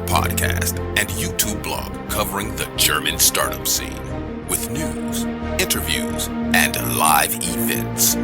podcast and YouTube blog covering the German startup scene with news, interviews, and live events.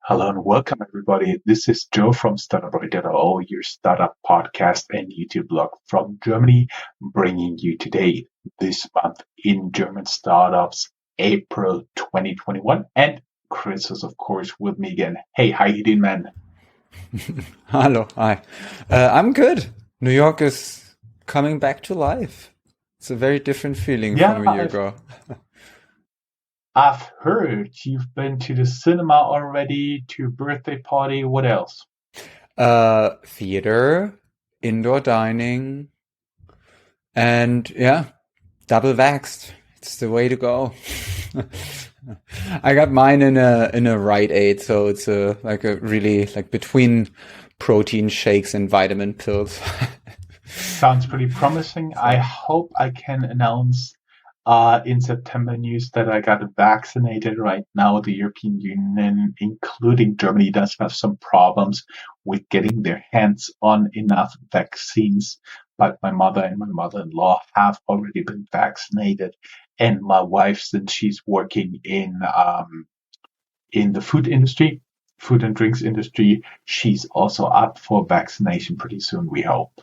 Hello and welcome everybody. This is Joe from Startuprad.io, your startup podcast and YouTube blog from Germany, bringing you today, this month in German startups, April 2021. And Chris is, of course, with me again. Hey, how you doing, man? Hello, hi. I'm good. New York is coming back to life. It's a very different feeling from a year ago. I've heard you've been to the cinema already, to a birthday party. What else? Theater, indoor dining, and double vaxxed. It's the way to go. I got mine in a Rite Aid, so it's really between protein shakes and vitamin pills. Sounds pretty promising. I hope I can announce in September news that I got vaccinated. Right now, the European Union, including Germany, does have some problems with getting their hands on enough vaccines. But my mother and my mother-in-law have already been vaccinated. And my wife, since she's working in the food and drinks industry, she's also up for vaccination pretty soon, we hope.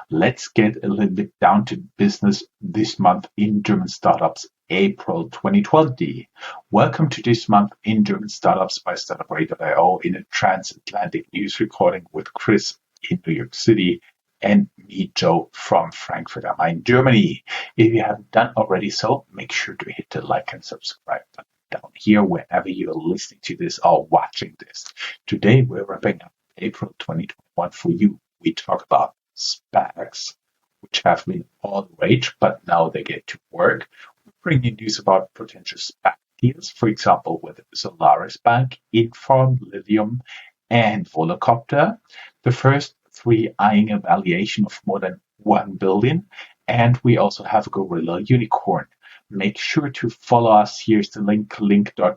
Let's get a little bit down to business this month in German startups, April 2020. Welcome to this month in German startups by Startuprad.io in a transatlantic news recording with Chris in New York City and me, Joe, from Frankfurt am Main, Germany. If you haven't done already so, make sure to hit the like and subscribe button down here whenever you're listening to this or watching this. Today, we're wrapping up April 2021 for you. We talk about SPACs, which have been all the rage, but now they get to work. We bring you news about potential SPAC deals, for example, with Solarisbank, Infarm, Lilium, and Volocopter. The first three eyeing a valuation of more than 1 billion. And we also have a gorilla unicorn. Make sure to follow us. Here's the link, linktr.ee,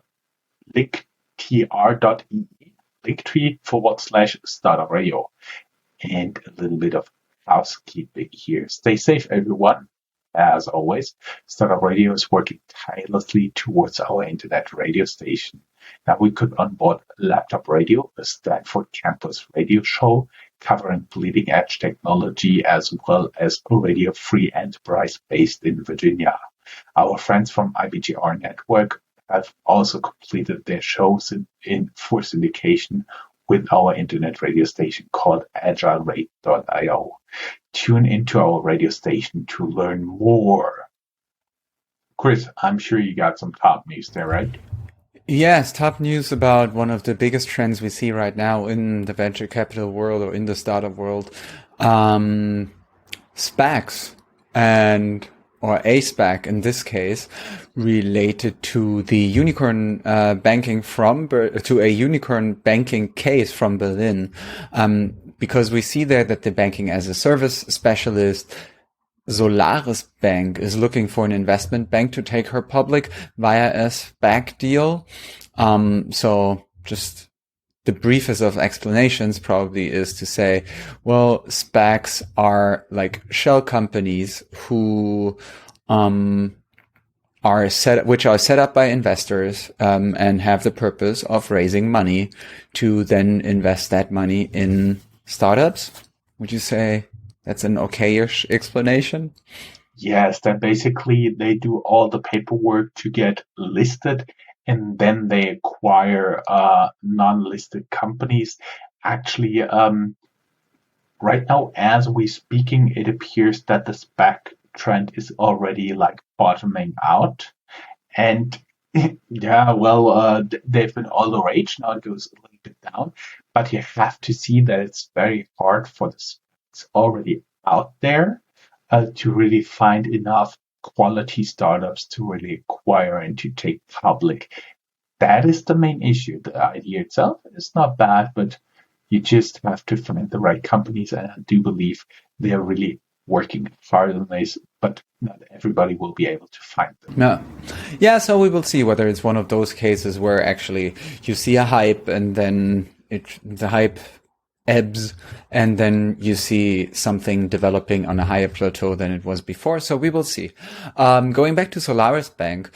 linktree/startup radio. And a little bit of housekeeping here. Stay safe, everyone. As always, Startup Radio is working tirelessly towards our internet radio station. Now, we could onboard Laptop Radio, a Stanford campus radio show covering bleeding edge technology, as well as a radio free enterprise based in Virginia. Our friends from IBGR Network have also completed their shows for syndication with our internet radio station called agileradio.io. Tune into our radio station to learn more. Chris, I'm sure you got some top news there, right? Yes, top news about one of the biggest trends we see right now in the venture capital world or in the startup world, SPACs or a SPAC in this case, related to the unicorn banking to a unicorn banking case from Berlin, because we see there that the banking as a service specialist Solarisbank is looking for an investment bank to take her public via a SPAC deal. So just the briefest of explanations probably is to say, well, SPACs are like shell companies who are set up by investors and have the purpose of raising money to then invest that money in startups. Would you say that's an okay-ish explanation? Yes, that basically they do all the paperwork to get listed, and then they acquire non-listed companies. Actually, right now, as we're speaking, it appears that the SPAC trend is already bottoming out. And they've been all the rage. Now it goes a little bit down. But you have to see that it's very hard for the SPACs already out there to really find enough quality startups to really acquire and to take public. That is the main issue. The idea itself is not bad, but you just have to find the right companies. And I do believe they're really working hard on this, but not everybody will be able to find them. Yeah, so we will see whether it's one of those cases where actually you see a hype and then the hype ebbs, and then you see something developing on a higher plateau than it was before. So we will see. Going back to Solarisbank,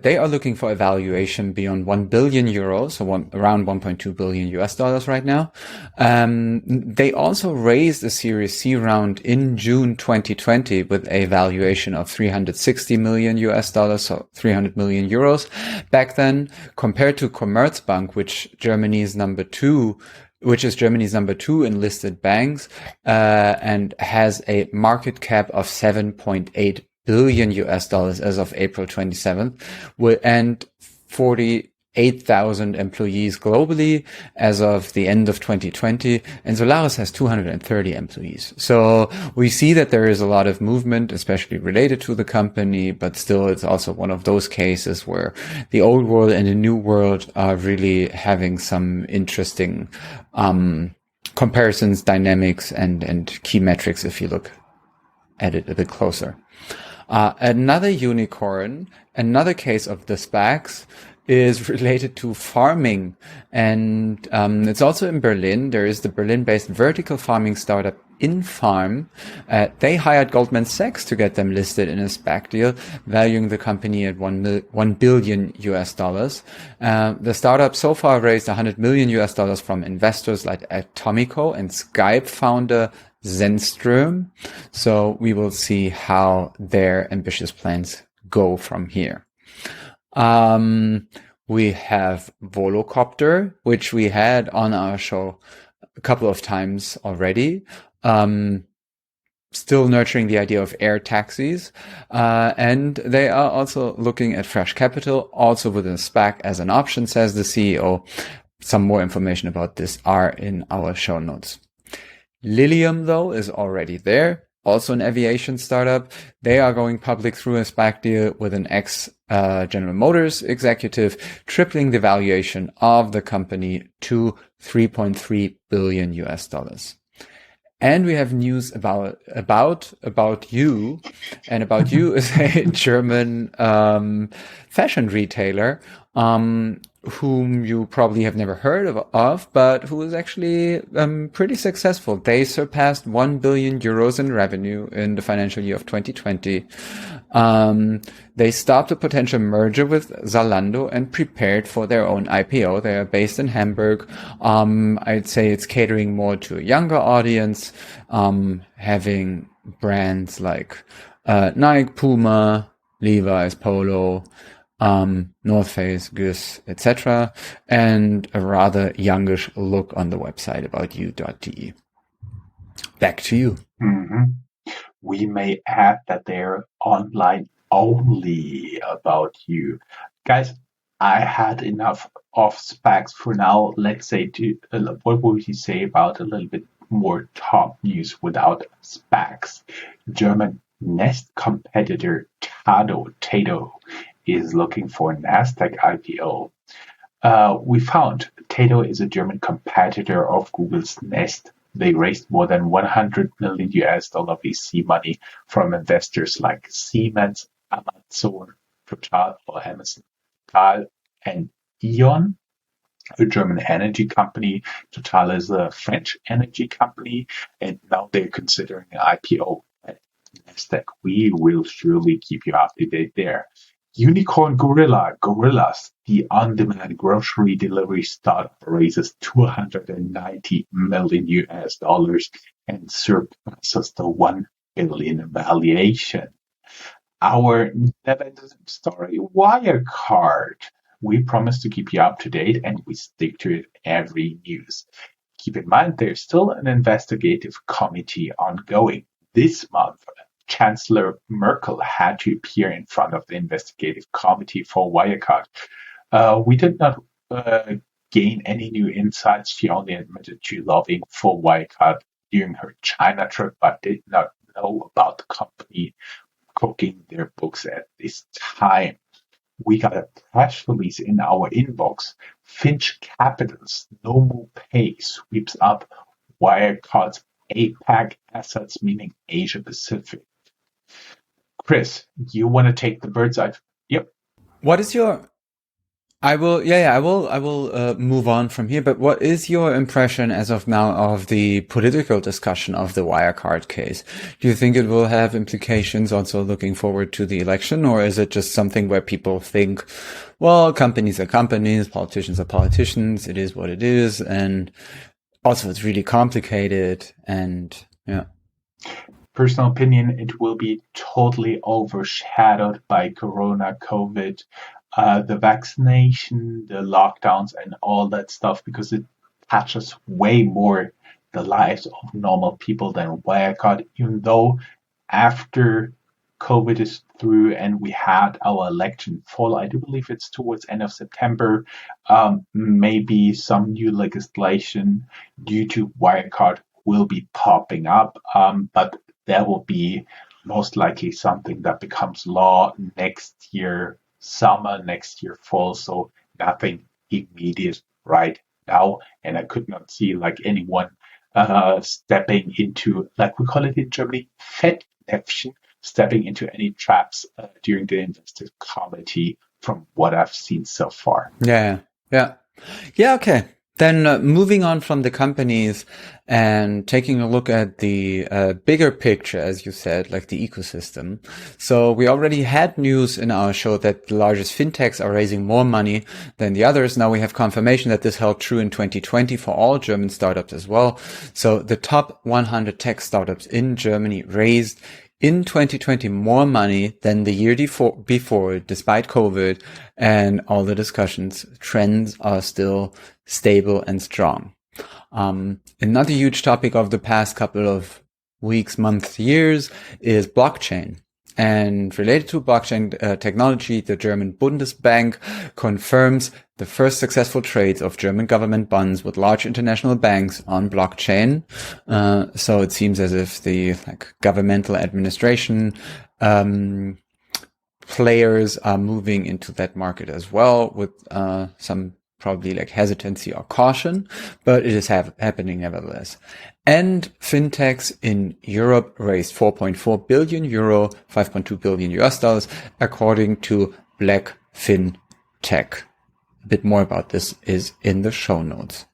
they are looking for a valuation beyond 1 billion euros, so around 1.2 billion US dollars right now. They also raised a Series C round in June 2020 with a valuation of 360 million US dollars, so 300 million euros back then, compared to Commerzbank, which is Germany's number two in listed banks, and has a market cap of 7.8 billion US dollars as of April 27th, and 48,000 employees globally as of the end of 2020. And Solaris has 230 employees. So we see that there is a lot of movement, especially related to the company, but still it's also one of those cases where the old world and the new world are really having some interesting comparisons, dynamics, and key metrics if you look at it a bit closer. Another unicorn, another case of the SPACs, is related to farming, and it's also in Berlin. There is the Berlin-based vertical farming startup Infarm. They hired Goldman Sachs to get them listed in a SPAC deal, valuing the company at 1 billion US dollars. The startup so far raised 100 million US dollars from investors like Atomico and Skype founder Zenström. So we will see how their ambitious plans go from here. We have Volocopter, which we had on our show a couple of times already. Still nurturing the idea of air taxis. And they are also looking at fresh capital, also with a SPAC as an option, says the CEO. Some more information about this are in our show notes. Lilium, though, is already there. Also an aviation startup. They are going public through a SPAC deal with an ex-General Motors executive, tripling the valuation of the company to 3.3 billion US dollars. And we have news about you, and About You is a German fashion retailer whom you probably have never heard of, but who is actually pretty successful. They surpassed 1 billion euros in revenue in the financial year of 2020. They stopped a potential merger with Zalando and prepared for their own IPO. They are based in Hamburg. I'd say it's catering more to a younger audience, having brands like Nike, Puma, Levi's, Polo, North Face, Guess, etc., and a rather youngish look on the website aboutyou.de. Back to you. Mm-hmm. We may add that they're online only About You. Guys, I had enough of SPACs for now. Let's say, what would you say about a little bit more top news without SPACs? German Nest competitor Tato is looking for a Nasdaq IPO. We found Tato is a German competitor of Google's Nest. They raised more than 100 million US dollar VC money from investors like Siemens, Amazon, Total, or Amazon, Total, and E.ON, a German energy company. Total is a French energy company, and now they're considering an IPO at Nasdaq. We will surely keep you up to date there. Unicorn Gorillas, the on-demand grocery delivery startup, raises 290 million US dollars and surpasses the 1 billion valuation. Our never-ending story, Wirecard. We promise to keep you up to date, and we stick to it every news. Keep in mind, there's still an investigative committee ongoing. This month, Chancellor Merkel had to appear in front of the investigative committee for Wirecard. We did not gain any new insights. She only admitted to lobbying for Wirecard during her China trip, but did not know about the company cooking their books at this time. We got a press release in our inbox. Finch Capital's No Pay sweeps up Wirecard's APAC assets, meaning Asia Pacific. Chris, you want to take the bird's eye? Yep. What is your... I will, I will move on from here. But what is your impression as of now of the political discussion of the Wirecard case? Do you think it will have implications also looking forward to the election, or is it just something where people think, well, companies are companies, politicians are politicians, it is what it is, and also it's really complicated, and yeah. Personal opinion, it will be totally overshadowed by Corona, COVID, the vaccination, the lockdowns, and all that stuff, because it touches way more the lives of normal people than Wirecard, even though after COVID is through and we had our election fall, I do believe it's towards end of September, maybe some new legislation due to Wirecard will be popping up, but there will be most likely something that becomes law next year summer, next year fall. So nothing immediate right now. And I could not see like anyone stepping into, like we call it in Germany, Fettnäpfchen, stepping into any traps during the investor committee from what I've seen so far. Yeah. Okay. Then moving on from the companies and taking a look at the bigger picture, as you said, like the ecosystem. So we already had news in our show that the largest fintechs are raising more money than the others. Now we have confirmation that this held true in 2020 for all German startups as well. So the top 100 tech startups in Germany raised in 2020 more money than the year before, despite COVID and all the discussions. Trends are still stable and strong. Another huge topic of the past couple of weeks, months, years is blockchain. And related to blockchain technology, the German Bundesbank confirms the first successful trades of German government bonds with large international banks on blockchain. So it seems as if the governmental administration players are moving into that market as well, with some probably hesitancy or caution, but it is happening nevertheless. And fintechs in Europe raised 4.4 billion euro, 5.2 billion US dollars, according to Black FinTech. A bit more about this is in the show notes.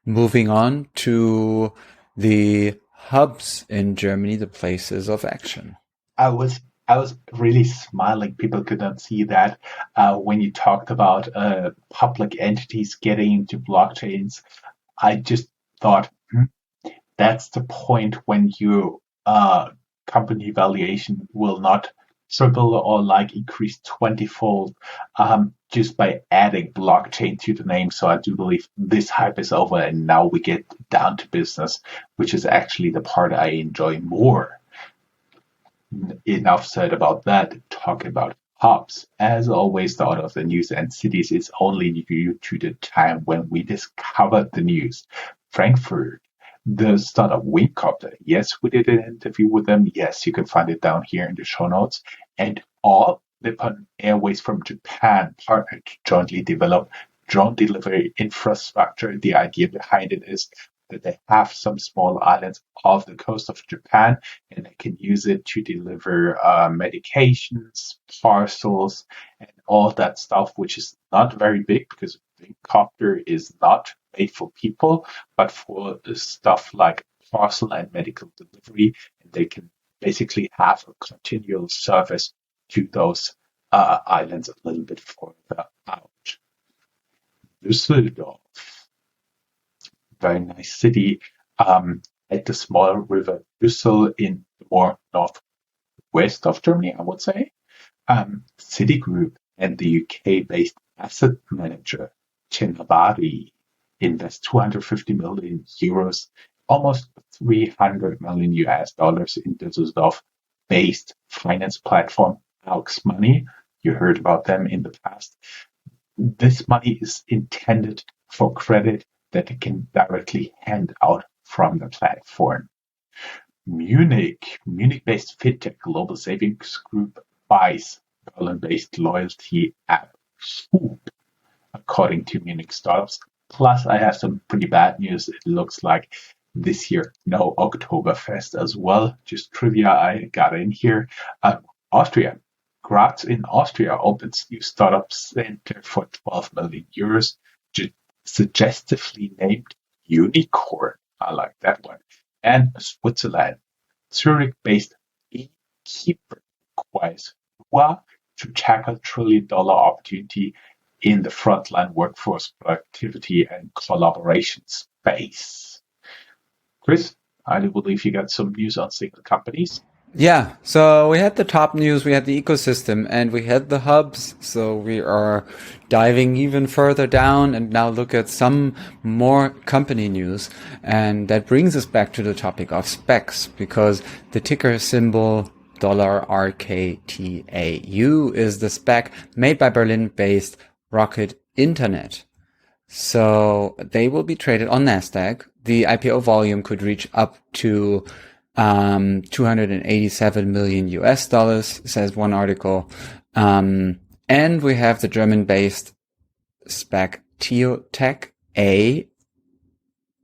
Moving on to the hubs in Germany, the places of action. I was really smiling. People could not see that when you talked about public entities getting into blockchains. I just thought, that's the point when your company valuation will not triple or increase 20-fold just by adding blockchain to the name. So I do believe this hype is over, and now we get down to business, which is actually the part I enjoy more. Enough said about that. Talk about hubs. As always, the order of the news and cities is only due to the time when we discovered the news. Frankfurt, the startup Volocopter. Yes, we did an interview with them. Yes, you can find it down here in the show notes. And all Nippon Airways from Japan partnered to jointly develop drone delivery infrastructure. The idea behind it is that they have some small islands off the coast of Japan, and they can use it to deliver medications, parcels, and all that stuff, which is not very big because Volocopter is not made for people, but for stuff like parcel and medical delivery. And they can basically have a continual service to those islands a little bit further out. Düsseldorf. Very nice city at the small river Düssel in the more northwest of Germany, I would say. Citigroup and the UK-based asset manager Chenabari invest 250 million euros, almost 300 million US dollars in Düsseldorf-based finance platform Aux Money. You heard about them in the past. This money is intended for credit that it can directly hand out from the platform. Munich-based fintech global savings group buys Berlin-based loyalty app Swoop, according to Munich startups. Plus, I have some pretty bad news. It looks like this year, no Oktoberfest as well. Just trivia I got in here. Austria Graz in Austria opens new startup center for 12 million euros, suggestively named Unicorn. I like that one. And Switzerland, Zurich-based Beekeeper acquires Hua to tackle trillion-dollar opportunity in the frontline workforce productivity and collaboration space. Chris, I do believe you got some news on single companies. Yeah, so we had the top news, we had the ecosystem, and we had the hubs. So we are diving even further down and now look at some more company news. And that brings us back to the topic of SPACs, because the ticker symbol $RKTAU is the SPAC made by Berlin-based Rocket Internet. So they will be traded on NASDAQ. The IPO volume could reach up to 287 million US dollars, says one article. And we have the German-based SPAC Teotech A.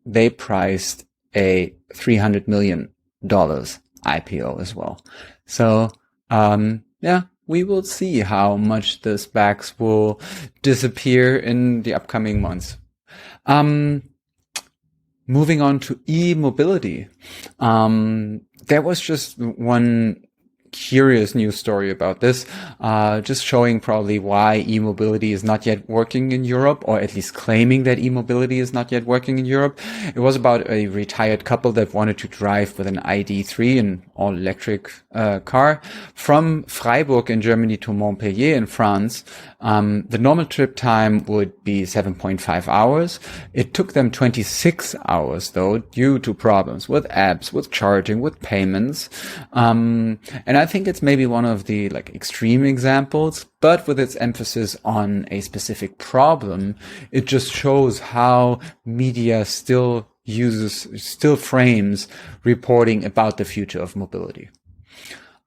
They priced a $300 million IPO as well. So, we will see how much the SPACs will disappear in the upcoming months. Moving on to e-mobility. There was just one curious news story about this, just showing probably why e-mobility is not yet working in Europe, or at least claiming that e-mobility is not yet working in Europe. It was about a retired couple that wanted to drive with an ID.3, an all-electric car, from Freiburg in Germany to Montpellier in France. The normal trip time would be 7.5 hours. It took them 26 hours, though, due to problems with apps, with charging, with payments. And I think it's maybe one of the extreme examples, but with its emphasis on a specific problem, it just shows how media still frames reporting about the future of mobility.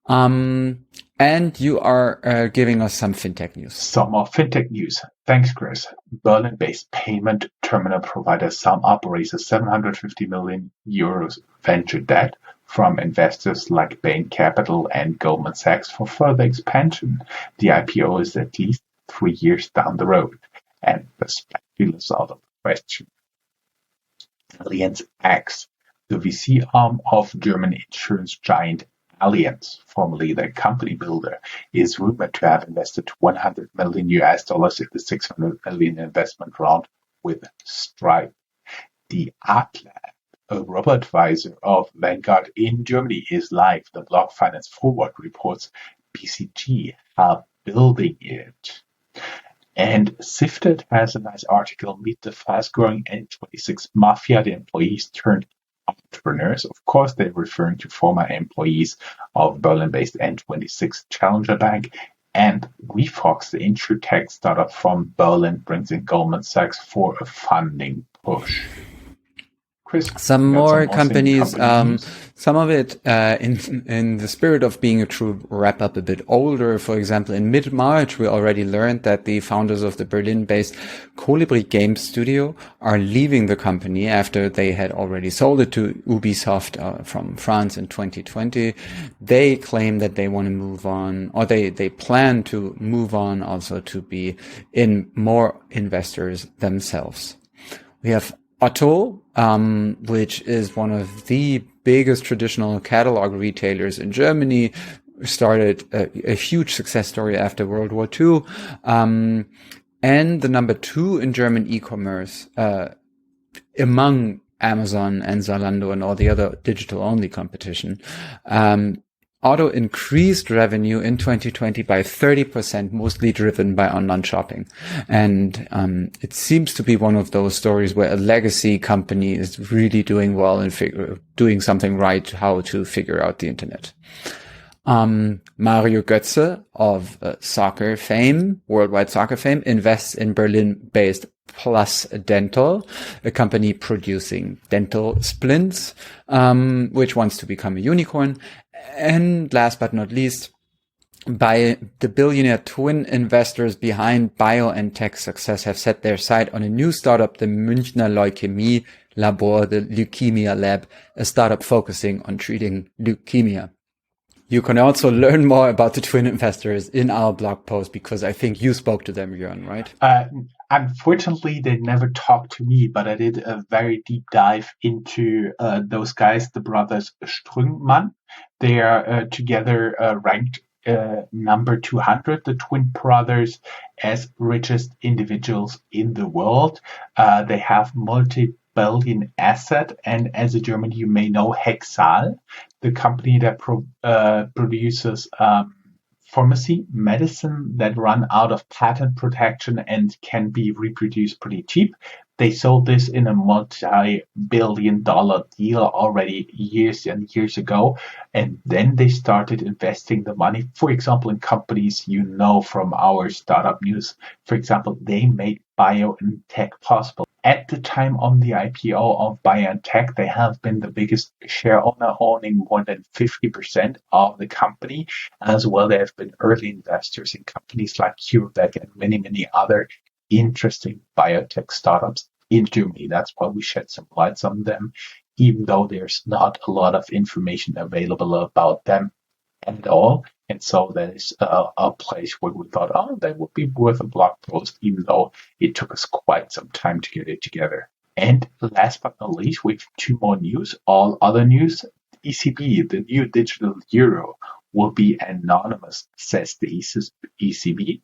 And you are giving us some fintech news. Some more fintech news. Thanks, Chris. Berlin-based payment terminal provider SumUp raises 750 million euros venture debt from investors like Bain Capital and Goldman Sachs for further expansion. The IPO is at least 3 years down the road, and the SPAC deal is out of the question. Allianz X, the VC arm of German insurance giant Allianz, formerly the company builder, is rumored to have invested 100 million US dollars in the 600 million investment round with Stripe. The Art Lab, a robo-advisor of Vanguard in Germany, is live. The blog Finance Forward reports BCG are building it. And Sifted has a nice article, Meet the Fast-Growing N26 Mafia, the employees turned entrepreneurs. Of course, they're referring to former employees of Berlin-based N26 Challenger Bank. And WeFox, the insurtech startup from Berlin, brings in Goldman Sachs for a funding push. Chris, some more companies, some of it in the spirit of being a true wrap-up, a bit older. For example, in mid-March, we already learned that the founders of the Berlin-based Colibri Game Studio are leaving the company after they had already sold it to Ubisoft from France in 2020. They claim that they want to move on, or they plan to move on also to be in more investors themselves. We have Otto, which is one of the biggest traditional catalog retailers in Germany, started a huge success story after World War II, and the number 2 in German e-commerce among Amazon and Zalando and all the other digital-only competition. Otto increased revenue in 2020 by 30%, mostly driven by online shopping. And it seems to be one of those stories where a legacy company is really doing well and doing something right, how to figure out the internet. Mario Götze of soccer fame, worldwide soccer fame, invests in Berlin-based Plus Dental, a company producing dental splints, which wants to become a unicorn. And last but not least, by the billionaire twin investors behind bio and tech success have set their sight on a new startup, the Münchner Leukämie Labor, the Leukemia Lab, a startup focusing on treating leukemia. You can also learn more about the twin investors in our blog post, because I think you spoke to them, Jörn, right? Unfortunately, they never talked to me, but I did a very deep dive into those guys, the brothers Strüngmann. They are together ranked number 200, the twin brothers, as richest individuals in the world. They have multi-billion asset, and as a German, you may know Hexal, the company that produces pharmacy medicine that run out of patent protection and can be reproduced pretty cheap. They sold this in a multi-billion-dollar deal already years and years ago. And then they started investing the money, for example, in companies you know from our startup news. For example, they made bio and tech possible. At the time of the IPO of bio and tech, they have been the biggest share owner, owning more than 50% of the company. As well, they have been early investors in companies like CureVac and many, many other interesting biotech startups in Germany. That's why we shed some lights on them, even though there's not a lot of information available about them at all. And so that is a place where we thought, oh, that would be worth a blog post, even though it took us quite some time to get it together. And last but not least, we have two more news. All other news, ECB, the new digital euro, will be anonymous, says the ECB.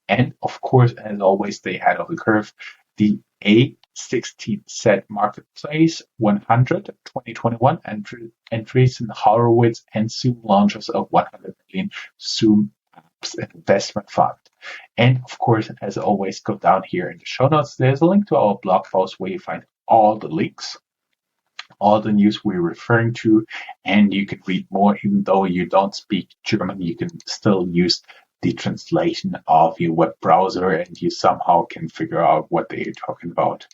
And of course, as always, stay ahead of the curve. The A16 set marketplace 100 2021 entries in Horowitz and Zoom launches of 100 million Zoom apps investment fund. And of course, as always, go down here in the show notes. There's a link to our blog post where you find all the links, all the news we're referring to, and you can read more. Even though you don't speak German, you can still use the translation of your web browser, and you somehow can figure out what they're talking about.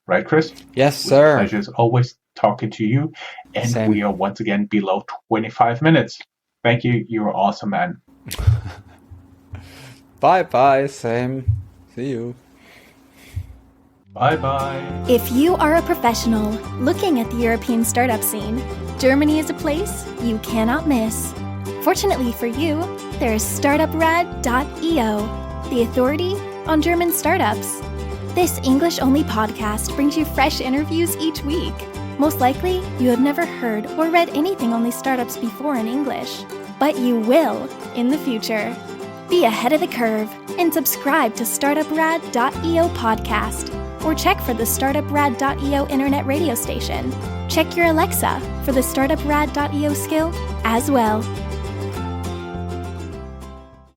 Right, Chris? Yes, sir. Pleasure is always talking to you. And Same. We are once again below 25 minutes. Thank you. You're awesome, man. Bye-bye, Sam. See you. Bye-bye. If you are a professional looking at the European startup scene, Germany is a place you cannot miss. Fortunately for you, there is Startuprad.io, the authority on German startups. This English-only podcast brings you fresh interviews each week. Most likely, you have never heard or read anything on these startups before in English, but you will in the future. Be ahead of the curve and subscribe to Startuprad.io podcast, or check for the Startuprad.io internet radio station. Check your Alexa for the Startuprad.io skill as well.